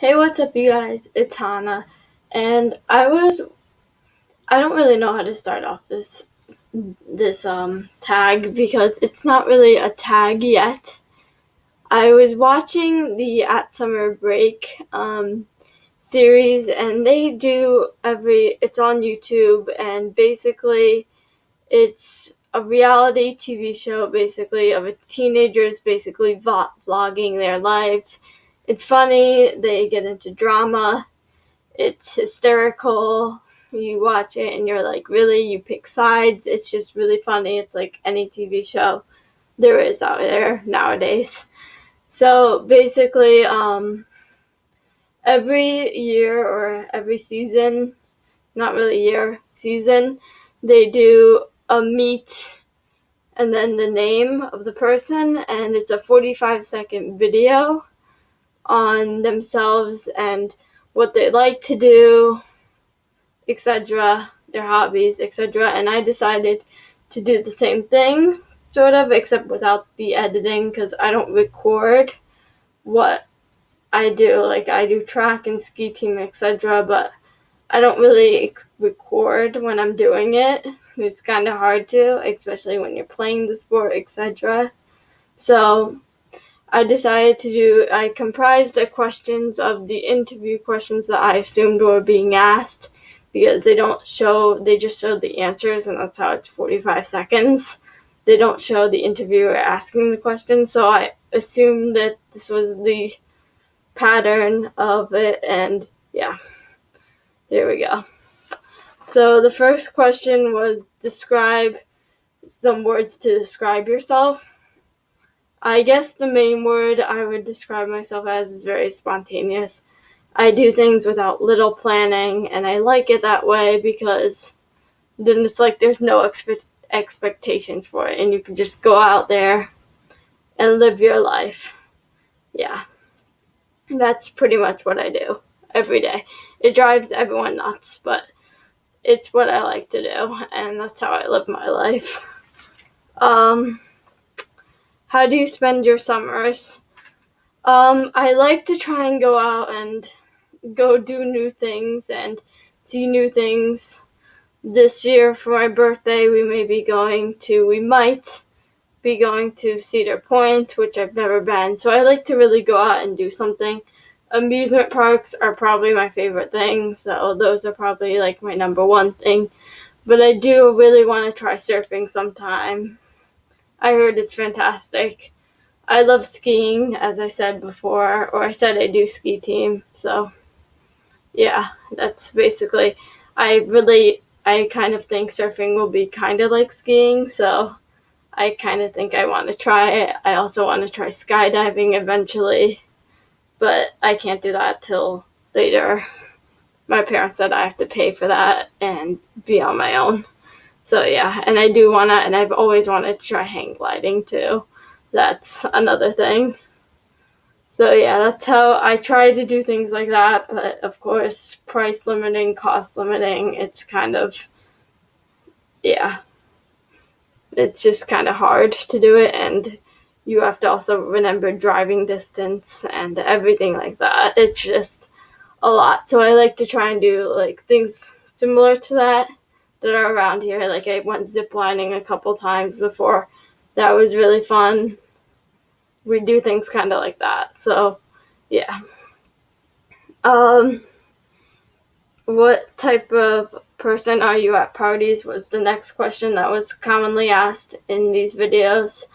Hey, what's up, you guys? It's Hannah, and I don't really know how to start off this tag because it's not really a tag yet. I was watching the At Summer Break series, and they do it's on YouTube, and basically it's a reality TV show basically of teenagers basically vlogging their life. It's funny, they get into drama. It's hysterical. You watch it and you're like, really? You pick sides? It's just really funny. It's like any TV show there is out there nowadays. So basically, every year or every season, not really year, season, they do a meet and then the name of the person, and it's a 45-second video on themselves and what they like to do, etc., their hobbies, etc. And I decided to do the same thing, sort of, except without the editing, because I don't record what I do. Like, I do track and ski team, etc., but I don't really record when I'm doing it. It's kind of hard to, especially when you're playing the sport, etc. So I comprised the questions of the interview questions that I assumed were being asked, because they just show the answers, and that's how it's 45 seconds. They don't show the interviewer asking the questions, so I assumed that this was the pattern of it, and yeah, here we go. So the first question was describe some words to describe yourself. I guess the main word I would describe myself as is very spontaneous. I do things without little planning, and I like it that way because then it's like there's no expectations for it, and you can just go out there and live your life. Yeah, that's pretty much what I do every day. It drives everyone nuts, but it's what I like to do, and that's how I live my life. How do you spend your summers? I like to try and go out and go do new things and see new things. This year for my birthday, we might be going to Cedar Point, which I've never been. So I like to really go out and do something. Amusement parks are probably my favorite thing, so those are probably like my number one thing. But I do really want to try surfing sometime. I heard it's fantastic. I love skiing, as I said before, or I said I do ski team, so yeah, that's basically, I kind of think surfing will be kind of like skiing, so I kind of think I want to try it. I also want to try skydiving eventually, but I can't do that till later. My parents said I have to pay for that and be on my own. So yeah, and I've always wanted to try hang gliding too. That's another thing. So yeah, that's how I try to do things like that. But of course, price limiting, cost limiting, it's kind of, yeah, it's just kind of hard to do it. And you have to also remember driving distance and everything like that. It's just a lot. So I like to try and do like things similar to that are around here. Like I went ziplining a couple times before. That was really fun. We do things kind of like that. So yeah. What type of person are you at parties was the next question that was commonly asked in these videos.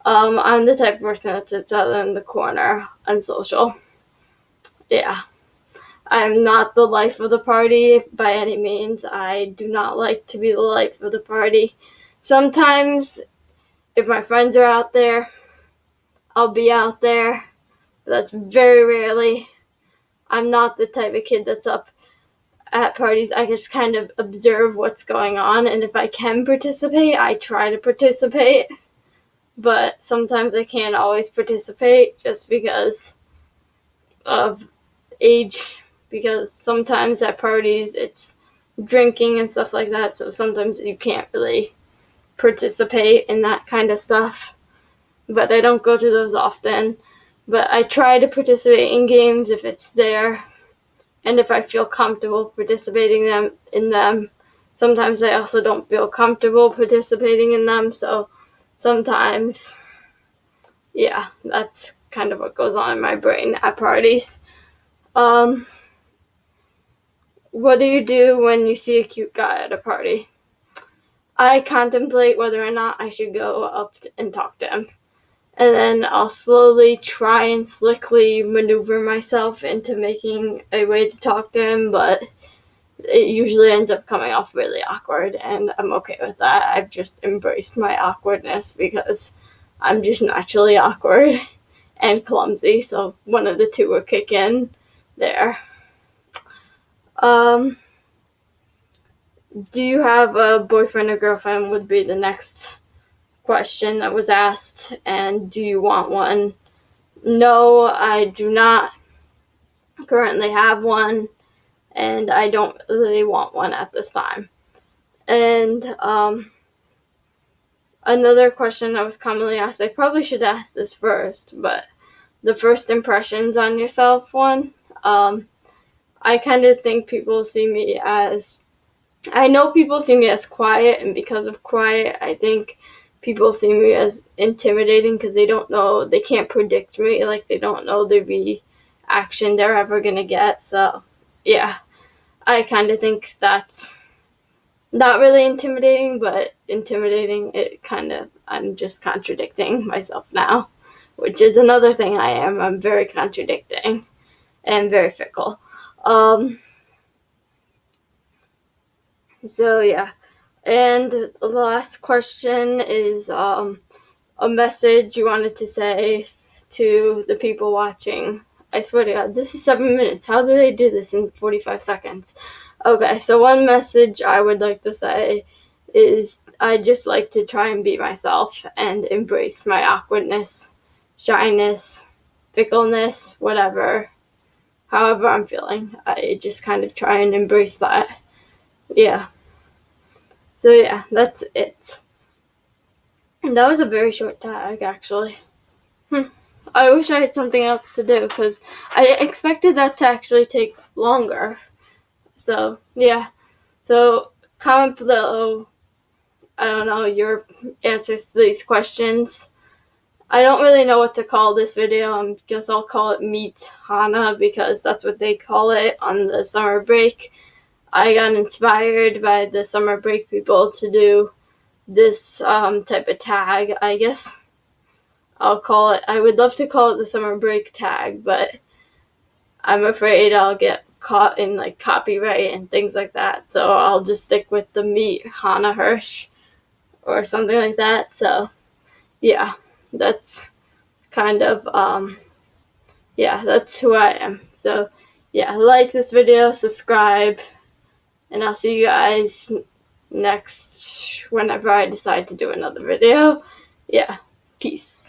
I'm the type of person that sits out in the corner, unsocial. Yeah. I'm not the life of the party by any means. I do not like to be the life of the party. Sometimes, if my friends are out there, I'll be out there. But that's very rarely. I'm not the type of kid that's up at parties. I just kind of observe what's going on, and if I can participate, I try to participate. But sometimes I can't always participate just because of age, because sometimes at parties it's drinking and stuff like that, so sometimes you can't really participate in that kind of stuff. But I don't go to those often. But I try to participate in games if it's there, and if I feel comfortable participating in them. Sometimes I also don't feel comfortable participating in them, so sometimes, yeah, that's kind of what goes on in my brain at parties. What do you do when you see a cute guy at a party? I contemplate whether or not I should go up and talk to him. And then I'll slowly try and slickly maneuver myself into making a way to talk to him, but it usually ends up coming off really awkward, and I'm okay with that. I've just embraced my awkwardness because I'm just naturally awkward and clumsy, so one of the two will kick in there. Do you have a boyfriend or girlfriend would be the next question that was asked, and do you want one? No, I do not currently have one, and I don't really want one at this time. And another question that was commonly asked, I probably should ask this first, but the first impressions on yourself one. I kind of think people see me as, I know people see me as quiet, and because of quiet, I think people see me as intimidating because they don't know, they can't predict me, like they don't know the reaction they're ever going to get. So, yeah, I kind of think that's not really intimidating, but intimidating, I'm just contradicting myself now, which is another thing I am. I'm very contradicting and very fickle. So, yeah. And the last question is a message you wanted to say to the people watching. I swear to God, this is 7 minutes. How do they do this in 45 seconds? Okay, so one message I would like to say is I just like to try and be myself and embrace my awkwardness, shyness, fickleness, whatever, however I'm feeling. I just kind of try and embrace that. Yeah. So yeah, that's it. And that was a very short tag, actually. I wish I had something else to do because I expected that to actually take longer. So, yeah. So, comment below, I don't know, your answers to these questions. I don't really know what to call this video. I guess I'll call it Meet Hana because that's what they call it on the summer break. I got inspired by the summer break people to do this type of tag, I guess. I'll call it, I would love to call it the summer break tag, but I'm afraid I'll get caught in like copyright and things like that. So I'll just stick with the Meet Hana Hirsch or something like that. So yeah, that's kind of, yeah, that's who I am. So yeah, like this video, subscribe, and I'll see you guys next, whenever I decide to do another video. Yeah, peace.